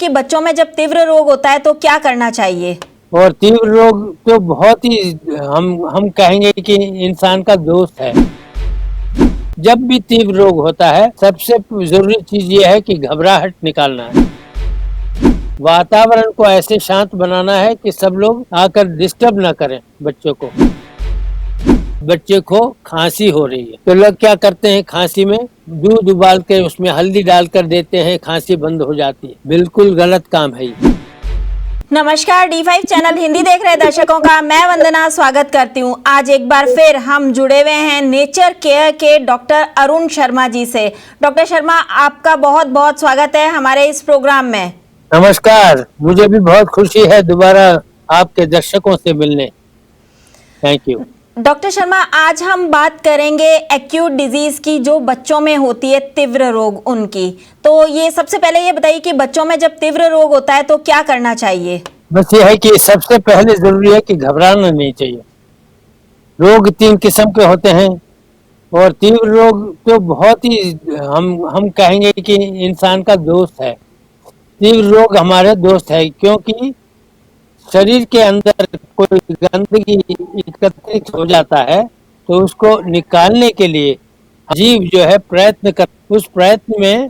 कि बच्चों में जब तीव्र रोग होता है तो क्या करना चाहिए? और तीव्र रोग तो बहुत ही हम कहेंगे कि इंसान का दोस्त है। जब भी तीव्र रोग होता है सबसे जरूरी चीज ये है कि घबराहट निकालना है, वातावरण को ऐसे शांत बनाना है कि सब लोग आकर डिस्टर्ब ना करें बच्चों को। बच्चे को खांसी हो रही है तो लोग क्या करते हैं, खांसी में दूध उबाल के उसमें हल्दी डालकर देते हैं, खांसी बंद हो जाती है। बिल्कुल गलत काम है ये। नमस्कार, D5 चैनल हिंदी देख रहे दर्शकों का मैं वंदना स्वागत करती हूं। आज एक बार फिर हम जुड़े हुए हैं नेचर केयर के डॉक्टर अरुण शर्मा जी से। डॉक्टर शर्मा, आपका बहुत बहुत स्वागत है हमारे इस प्रोग्राम में। नमस्कार, मुझे भी बहुत खुशी है दोबारा आपके दर्शकों से मिलने। Thank you. डॉक्टर शर्मा, आज हम बात करेंगे एक्यूट डिजीज की जो बच्चों में होती है, तीव्र रोग उनकी। तो ये सबसे पहले ये बताइए कि बच्चों में जब तीव्र रोग होता है तो क्या करना चाहिए? बस ये है कि सबसे पहले जरूरी है कि घबराना नहीं चाहिए। रोग 3 किस्म के होते हैं और तीव्र रोग तो बहुत ही हम कहेंगे कि इंसान का दोस्त है। तीव्र रोग हमारे दोस्त है क्योंकि शरीर के अंदर कोई गंदगी एकत्रित हो जाता है तो उसको निकालने के लिए जीव जो है प्रयत्न कर, उस प्रयत्न में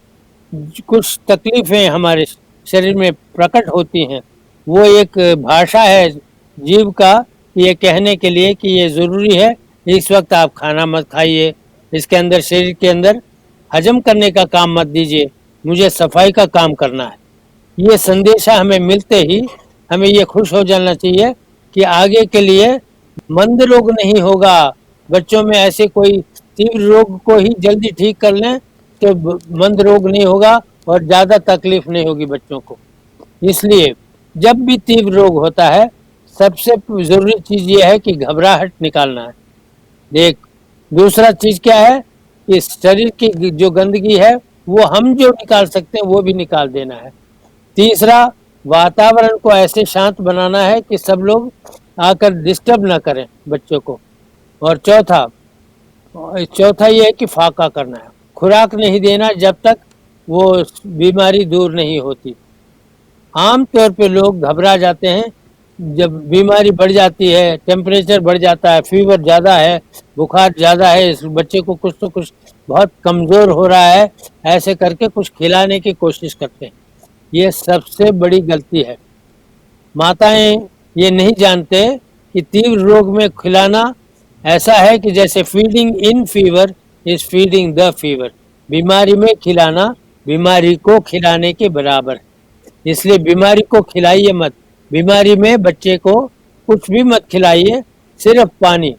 कुछ तकलीफें हमारे शरीर में प्रकट होती हैं। वो एक भाषा है जीव का ये कहने के लिए कि ये जरूरी है, इस वक्त आप खाना मत खाइए, इसके अंदर शरीर के अंदर हजम करने का काम मत दीजिए, मुझे सफाई का काम करना है। ये संदेशा हमें मिलते ही हमें ये खुश हो जाना चाहिए कि आगे के लिए मंद रोग नहीं होगा। बच्चों में ऐसे कोई तीव्र रोग को ही जल्दी ठीक कर लें तो मंद रोग नहीं होगा और ज़्यादा तकलीफ नहीं होगी बच्चों को। इसलिए जब भी तीव्र रोग होता है सबसे ज़रूरी चीज़ ये है कि घबराहट निकालना है। एक दूसरा चीज़ क्या है कि शरीर की जो गंदगी है वो हम जो निकाल सकते हैं वो भी निकाल देना है। तीसरा, वातावरण को ऐसे शांत बनाना है कि सब लोग आकर डिस्टर्ब ना करें बच्चों को। और चौथा ये है कि फाका करना है, खुराक नहीं देना जब तक वो बीमारी दूर नहीं होती। आम तौर पे लोग घबरा जाते हैं जब बीमारी बढ़ जाती है, टेम्परेचर बढ़ जाता है, फीवर ज़्यादा है, बुखार ज़्यादा है, इस बच्चे को कुछ तो कुछ बहुत कमज़ोर हो रहा है, ऐसे करके कुछ खिलाने की कोशिश करते हैं। ये सबसे बड़ी गलती है। माताएं ये नहीं जानते कि तीव्र रोग में खिलाना ऐसा है कि जैसे feeding in fever is feeding the fever. बीमारी में खिलाना बीमारी को खिलाने के बराबर है। इसलिए बीमारी को खिलाइए मत, बीमारी में बच्चे को कुछ भी मत खिलाइए, सिर्फ पानी।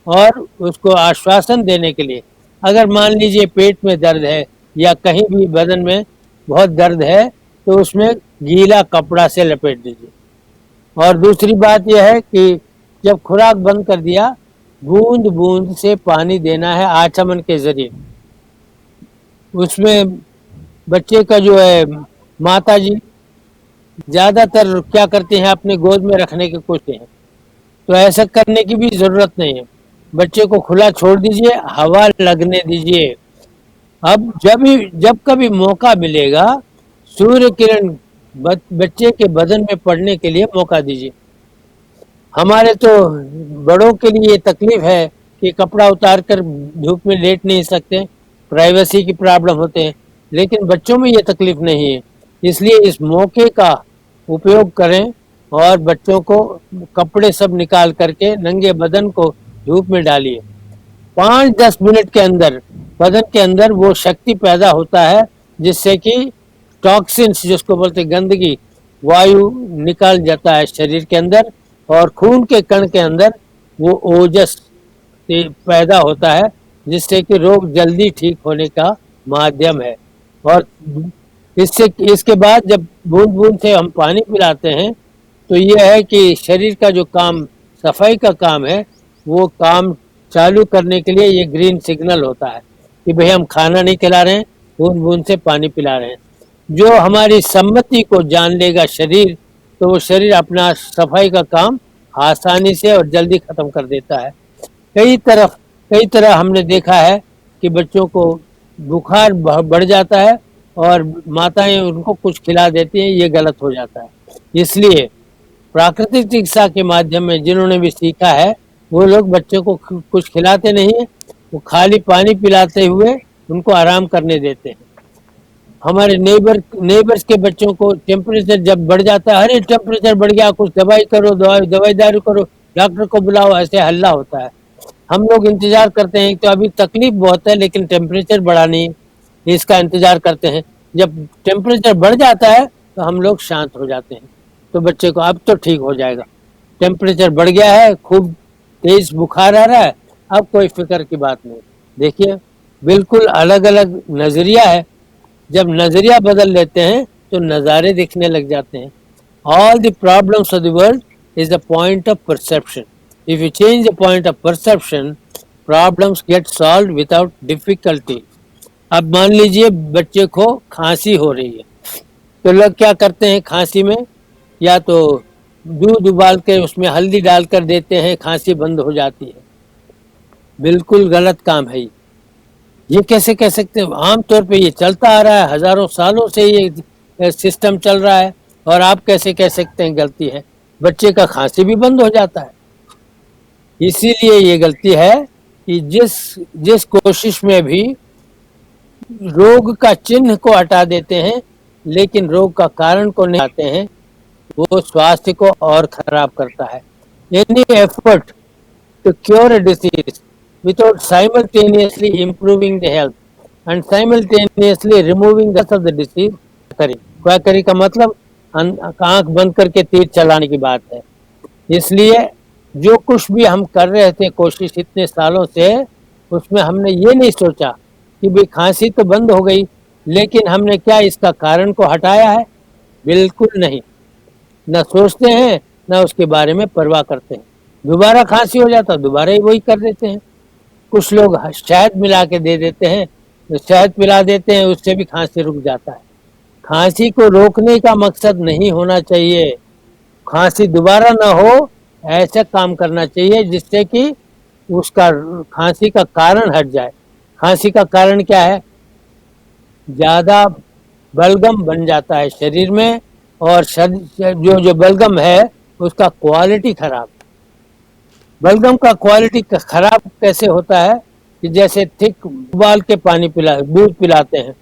और उसको आश्वासन देने के लिए अगर मान लीजिए पेट में दर्द है या कहीं भी बदन में बहुत दर्द है तो उसमें गीला कपड़ा से लपेट दीजिए। और दूसरी बात यह है कि जब खुराक बंद कर दिया, बूंद बूंद से पानी देना है आचमन के जरिए। उसमें बच्चे का जो है माता जी ज़्यादातर क्या करते हैं, अपने गोद में रखने की कोशिश है, तो ऐसा करने की भी ज़रूरत नहीं है। बच्चे को खुला छोड़ दीजिए, हवा लगने दीजिए। अब जब कभी मौका मिलेगा सूर्य किरण बच्चे के बदन में पड़ने के लिए मौका दीजिए। हमारे तो बड़ों के लिए ये तकलीफ है कि कपड़ा उतार कर धूप में लेट नहीं सकते, प्राइवेसी की प्रॉब्लम होते हैं, लेकिन बच्चों में ये तकलीफ नहीं है। इसलिए इस मौके का उपयोग करें और बच्चों को कपड़े सब निकाल करके नंगे बदन को धूप में डालिए। 5-10 मिनट के अंदर बदन के अंदर वो शक्ति पैदा होता है जिससे कि टॉक्सिन्स जिसको बोलते गंदगी वायु निकाल जाता है शरीर के अंदर, और खून के कण के अंदर वो ओजस पैदा होता है जिससे कि रोग जल्दी ठीक होने का माध्यम है। और इसके बाद जब बूंद बूंद से हम पानी पिलाते हैं तो ये है कि शरीर का जो काम सफाई का काम है वो काम चालू करने के लिए ये ग्रीन सिग्नल होता है कि भाई हम खाना नहीं खिला रहे हैं, बूंद बूंद से पानी पिला रहे हैं। जो हमारी सम्मति को जान लेगा शरीर तो वो शरीर अपना सफाई का काम आसानी से और जल्दी खत्म कर देता है। कई तरह हमने देखा है कि बच्चों को बुखार बढ़ जाता है और माताएं उनको कुछ खिला देती हैं, ये गलत हो जाता है। इसलिए प्राकृतिक चिकित्सा के माध्यम में जिन्होंने भी सीखा है वो लोग बच्चों को कुछ खिलाते नहीं है, वो खाली पानी पिलाते हुए उनको आराम करने देते हैं। हमारे नेबर्स के बच्चों को टेम्परेचर जब बढ़ जाता है, अरे टेम्परेचर बढ़ गया, कुछ दवाई करो, दवाई दारू करो, डॉक्टर को बुलाओ, ऐसे हल्ला होता है। हम लोग इंतजार करते हैं, तो अभी तकलीफ बहुत है लेकिन टेम्परेचर बढ़ा नहीं, इसका इंतजार करते हैं। जब टेम्परेचर बढ़ जाता है तो हम लोग शांत हो जाते हैं, तो बच्चे को अब तो ठीक हो जाएगा, टेम्परेचर बढ़ गया है, खूब तेज बुखार आ रहा है, अब कोई फिक्र की बात नहीं। देखिए बिल्कुल अलग अलग नजरिया है, जब नजरिया बदल लेते हैं तो नज़ारे दिखने लग जाते हैं। All the problems of the world is the point of perception. If you change the point of perception, problems get solve without difficulty. अब मान लीजिए बच्चे को खांसी हो रही है, तो लोग क्या करते हैं, खांसी में या तो दूध उबाल के उसमें हल्दी डालकर देते हैं, खांसी बंद हो जाती है। बिल्कुल गलत काम है ये कैसे कह सकते हैं? आमतौर पे ये चलता आ रहा है, हजारों सालों से ये सिस्टम चल रहा है, और आप कैसे कह सकते हैं गलती है? बच्चे का खांसी भी बंद हो जाता है। इसीलिए ये गलती है कि जिस कोशिश में भी रोग का चिन्ह को हटा देते हैं लेकिन रोग का कारण को नहीं हटाते हैं, वो स्वास्थ्य को और खराब करता है। Any effort to cure a disease without simultaneously improving the health and simultaneously removing the cause of the disease, क्वाकरी का मतलब आंख बंद करके तीर चलाने की बात है। इसलिए जो कुछ भी हम कर रहे थे कोशिश इतने सालों से, उसमें हमने ये नहीं सोचा कि भाई खांसी तो बंद हो गई, लेकिन हमने क्या इसका कारण को हटाया है? बिल्कुल नहीं, न सोचते हैं न उसके बारे में परवाह करते हैं। दोबारा खांसी हो जाता दोबारा ही वही कर देते हैं। कुछ लोग शहद मिला के दे देते हैं, तो शहद पिला देते हैं, उससे भी खांसी रुक जाता है। खांसी को रोकने का मकसद नहीं होना चाहिए, खांसी दोबारा ना हो ऐसा काम करना चाहिए जिससे कि उसका खांसी का कारण हट जाए। खांसी का कारण क्या है? ज्यादा बलगम बन जाता है शरीर में, और जो बलगम है उसका क्वालिटी खराब। बलगम का क्वालिटी खराब कैसे होता है कि जैसे थिक उबाल के पानी दूध पिलाते हैं,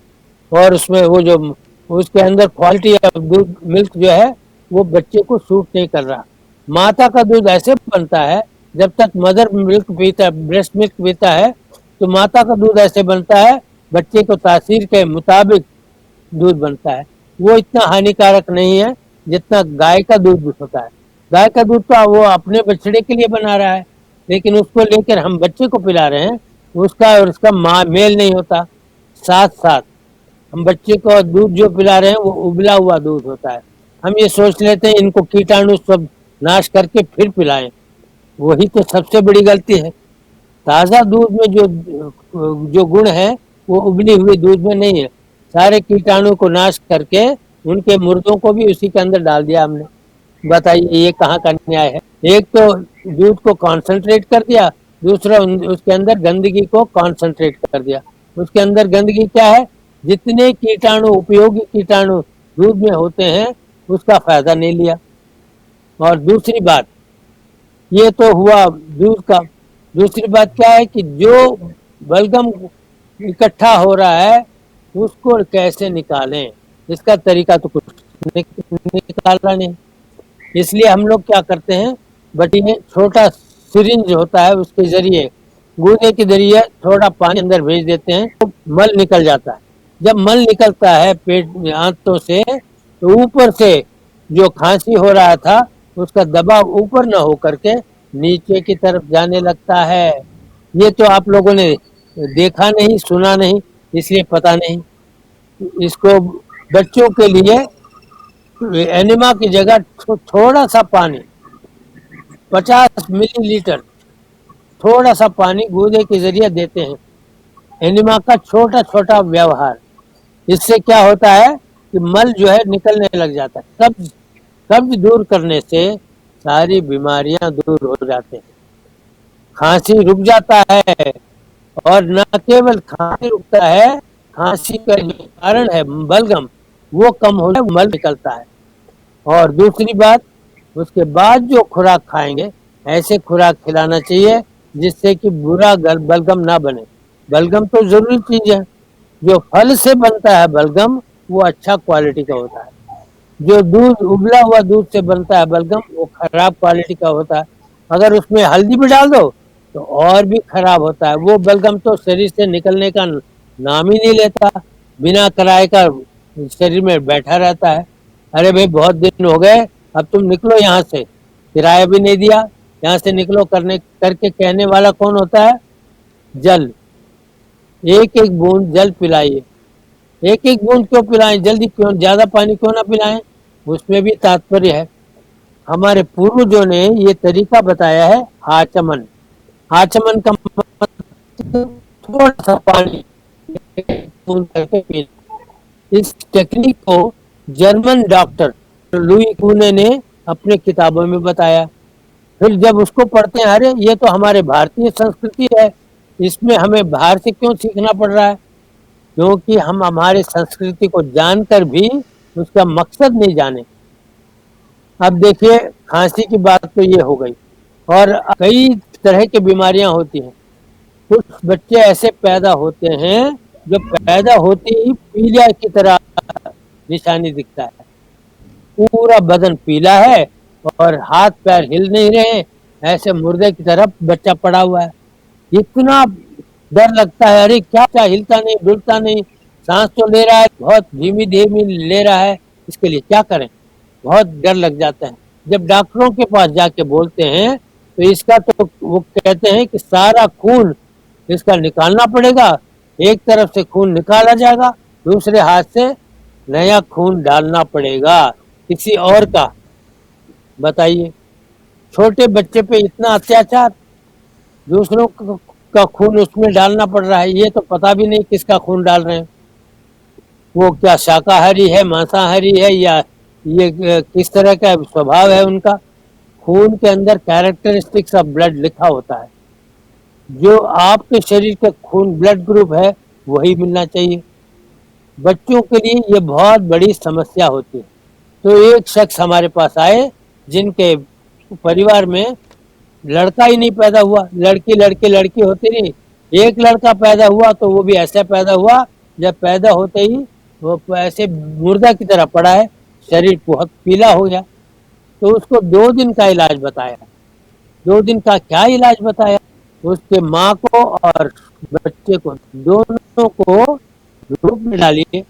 और उसमें वो जो उसके अंदर क्वालिटी ऑफ दूध मिल्क जो है वो बच्चे को सूट नहीं कर रहा। माता का दूध ऐसे बनता है, जब तक मदर मिल्क पीता, ब्रेस्ट मिल्क पीता है, तो माता का दूध ऐसे बनता है, बच्चे को तासीर के मुताबिक दूध बनता है। वो इतना हानिकारक नहीं है जितना गाय का दूध होता है। गाय का दूध तो वो अपने बछड़े के लिए बना रहा है, लेकिन उसको लेकर हम बच्चे को पिला रहे हैं, उसका और उसका मेल नहीं होता। साथ साथ हम बच्चे को दूध जो पिला रहे हैं वो उबला हुआ दूध होता है। हम ये सोच लेते हैं इनको कीटाणु सब नाश करके फिर पिलाएं, वही तो सबसे बड़ी गलती है। ताज़ा दूध में जो गुण है वो उबली हुई दूध में नहीं है। सारे कीटाणु को नाश करके उनके मुर्दों को भी उसी के अंदर डाल दिया हमने। बताइए ये कहाँ का न्याय है? एक तो दूध को कॉन्सेंट्रेट कर दिया, दूसरा उसके अंदर गंदगी को कॉन्सेंट्रेट कर दिया। उसके अंदर गंदगी क्या है? जितने कीटाणु, उपयोगी कीटाणु दूध में होते हैं उसका फायदा नहीं लिया। और दूसरी बात, ये तो हुआ दूध का। दूसरी बात क्या है कि जो बलगम इकट्ठा हो रहा है उसको कैसे निकालें, इसका तरीका तो कुछ निकाला नहीं। इसलिए हम लोग क्या करते हैं, बटी में छोटा सिरिंज होता है, उसके जरिए गूदे के जरिए थोड़ा पानी अंदर भेज देते हैं, तो मल निकल जाता है। जब मल निकलता है पेट में आंतों से, तो ऊपर से जो खांसी हो रहा था उसका दबाव ऊपर न हो करके नीचे की तरफ जाने लगता है। ये तो आप लोगों ने देखा नहीं, सुना नहीं, इसलिए पता नहीं। इसको बच्चों के लिए एनिमा की जगह थोड़ा सा पानी, 50 मिलीलीटर थोड़ा सा पानी गूदे के जरिए देते हैं। एनिमा का छोटा छोटा व्यवहार, इससे क्या होता है कि मल जो है निकलने लग जाता है। कब्ज दूर करने से सारी बीमारियां दूर हो जाते हैं, खांसी रुक जाता है। और न केवल खांसी रुकता है, खांसी का जो कारण है बलगम वो कम हो जाए, मल निकलता है। और दूसरी बात, उसके बाद जो खुराक खाएंगे ऐसे खुराक खिलाना चाहिए जिससे कि बुरा बलगम ना बने। बलगम तो जरूरी चीज है। जो फल से बनता है बलगम वो अच्छा क्वालिटी का होता है। जो दूध, उबला हुआ दूध से बनता है बलगम, वो खराब क्वालिटी का होता है। अगर उसमें हल्दी भी डाल दो तो और भी खराब होता है। वो बलगम तो शरीर से निकलने का नाम ही नहीं लेता, बिना किराए का शरीर में बैठा रहता है। अरे भाई बहुत दिन हो गए, अब तुम निकलो यहाँ से, किराया भी नहीं दिया, यहाँ से निकलो करने करके कहने वाला कौन होता है? जल। एक एक बूंद जल पिलाइए। एक एक बूंद क्यों पिलाएं? जल्दी क्यों, ज्यादा पानी क्यों ना पिलाएं? उसमें भी तात्पर्य है। हमारे पूर्वजों ने ये तरीका बताया है आचमन। आचमन का मतलब थोड़ा सा पानी बूंद करके पीना। इस टेक्निक को जर्मन डॉक्टर लुई कूने ने अपने किताबों में बताया। फिर जब उसको पढ़ते हैं, अरे ये तो हमारे भारतीय संस्कृति है, इसमें हमें बाहर से क्यों सीखना पड़ रहा है? क्योंकि हम हमारे संस्कृति को जानकर भी उसका मकसद नहीं जाने। अब देखिए, खांसी की बात तो ये हो गई, और कई तरह की बीमारियां होती हैं। कुछ बच्चे ऐसे पैदा होते हैं जो पैदा होते ही पीलिया की तरह निशानी दिखता है, पूरा बदन पीला है और हाथ पैर हिल नहीं रहे, ऐसे मुर्दे की तरफ बच्चा पड़ा हुआ है। इतना डर लगता है, अरे क्या क्या, हिलता नहीं डुलता नहीं, सांस तो ले रहा है, बहुत धीमी धीमी ले रहा है, इसके लिए क्या करें? बहुत डर लग जाता है। जब डॉक्टरों के पास जाके बोलते हैं तो इसका तो वो कहते हैं कि सारा खून इसका निकालना पड़ेगा। एक तरफ से खून निकाला जाएगा, दूसरे हाथ से नया खून डालना पड़ेगा किसी और का। बताइए, छोटे बच्चे पे इतना अत्याचार, दूसरों का खून उसमें डालना पड़ रहा है, ये तो पता भी नहीं किसका खून डाल रहे हैं। वो क्या शाकाहारी है, मांसाहारी है, या ये किस तरह का स्वभाव है उनका। खून के अंदर कैरेक्टरिस्टिक्स ऑफ ब्लड लिखा होता है। जो आपके शरीर का खून ब्लड ग्रुप है वही मिलना चाहिए। बच्चों के लिए ये बहुत बड़ी समस्या होती है। तो एक शख्स हमारे पास आए जिनके परिवार में लड़का ही नहीं पैदा हुआ, लड़की लड़की लड़की होती नहीं, एक लड़का पैदा हुआ तो वो भी ऐसा पैदा हुआ, जब पैदा होते ही वो ऐसे मुर्दा की तरह पड़ा है, शरीर बहुत पीला हो गया। तो उसको 2 दिन का इलाज बताया। 2 दिन का क्या इलाज बताया? उसके माँ को और बच्चे को दोनों को धूप में डालिए,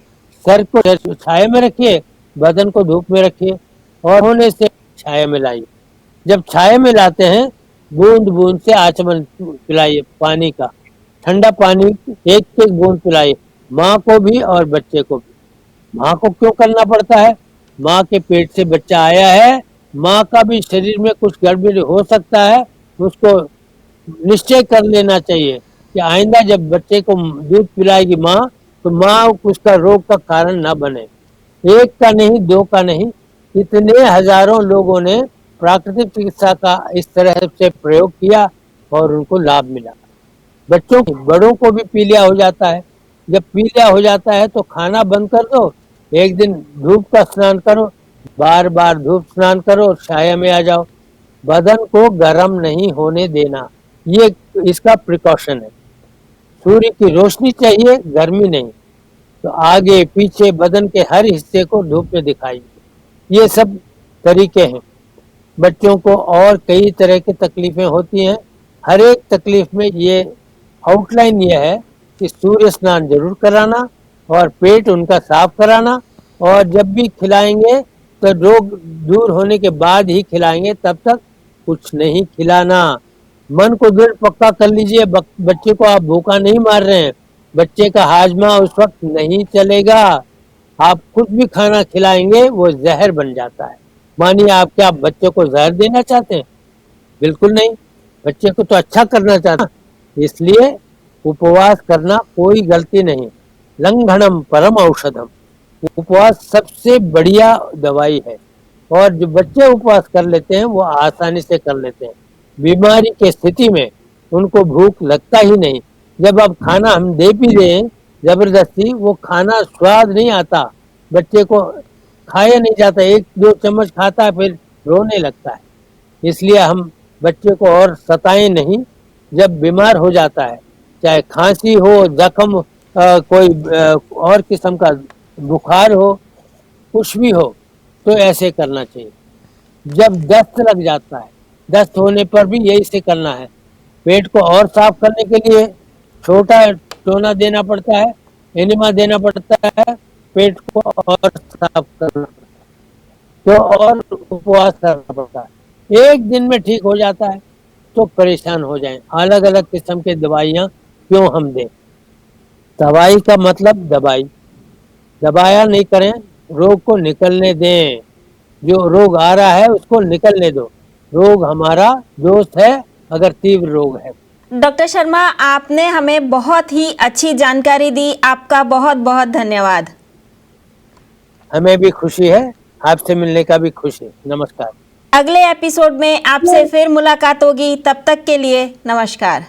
सर को छाया में रखिए, बदन को धूप में रखिए और होने से छाया में लाइए। जब छाया में लाते हैं, बूंद बूंद से आचमन पिलाइए पानी का, ठंडा पानी एक एक बूंद पिलाइए, माँ को भी और बच्चे को भी। माँ को क्यों करना पड़ता है? माँ के पेट से बच्चा आया है, माँ का भी शरीर में कुछ गड़बड़ी हो सकता है, उसको निश्चय कर लेना चाहिए कि आइंदा जब बच्चे को दूध पिलाएगी माँ, तो माँ उसका रोग का कारण ना बने। एक का नहीं, 2 का नहीं, इतने हजारों लोगों ने प्राकृतिक चिकित्सा का इस तरह से प्रयोग किया और उनको लाभ मिला। बच्चों बड़ों को भी पीलिया हो जाता है। जब पीलिया हो जाता है तो खाना बंद कर दो, एक दिन धूप का स्नान करो, बार बार धूप स्नान करो, छाया में आ जाओ। बदन को गर्म नहीं होने देना, ये इसका प्रिकॉशन है। सूर्य की रोशनी चाहिए, गर्मी नहीं। तो आगे पीछे बदन के हर हिस्से को धूप में दिखाइए। ये सब तरीके हैं। बच्चों को और कई तरह की तकलीफें होती हैं, हर एक तकलीफ में ये आउटलाइन ये है कि सूर्य स्नान जरूर कराना और पेट उनका साफ कराना, और जब भी खिलाएंगे तो रोग दूर होने के बाद ही खिलाएंगे, तब तक कुछ नहीं खिलाना। मन को दृढ़ पक्का कर लीजिए, बच्चे को आप भूखा नहीं मार रहे हैं, बच्चे का हाजमा उस वक्त नहीं चलेगा। आप कुछ भी खाना खिलाएंगे वो जहर बन जाता है। मानिए आप क्या बच्चे को जहर देना चाहते हैं? बिल्कुल नहीं, बच्चे को तो अच्छा करना चाहते हैं। इसलिए उपवास करना कोई गलती नहीं। लंघनम परम औषधम, उपवास सबसे बढ़िया दवाई है। और जो बच्चे उपवास कर लेते हैं वो आसानी से कर लेते हैं। बीमारी के स्थिति में उनको भूख लगता ही नहीं। जब अब खाना हम दे भी दें जबरदस्ती वो खाना स्वाद नहीं आता, बच्चे को खाया नहीं जाता, 1-2 चम्मच खाता है फिर रोने लगता है। इसलिए हम बच्चे को और सताएं नहीं। जब बीमार हो जाता है, चाहे खांसी हो, जख्म, कोई और किस्म का बुखार हो, कुछ भी हो, तो ऐसे करना चाहिए। जब दस्त लग जाता है, दस्त होने पर भी यही से करना है। पेट को और साफ करने के लिए छोटा टोना देना पड़ता है, एनिमा देना पड़ता है, पेट को और साफ करना पड़ता है, तो और उपवास करना पड़ता है। एक दिन में ठीक हो जाता है तो परेशान हो जाएं। अलग अलग किस्म के दवाइयाँ क्यों हम दें? दवाई का मतलब दवाई, दबाया नहीं करें, रोग को निकलने दें। जो रोग आ रहा है उसको निकलने दो। रोग हमारा दोस्त है अगर तीव्र रोग है। डॉक्टर शर्मा, आपने हमें बहुत ही अच्छी जानकारी दी, आपका बहुत बहुत धन्यवाद। हमें भी खुशी है, आपसे मिलने का भी खुशी। नमस्कार। अगले एपिसोड में आपसे फिर मुलाकात होगी, तब तक के लिए नमस्कार।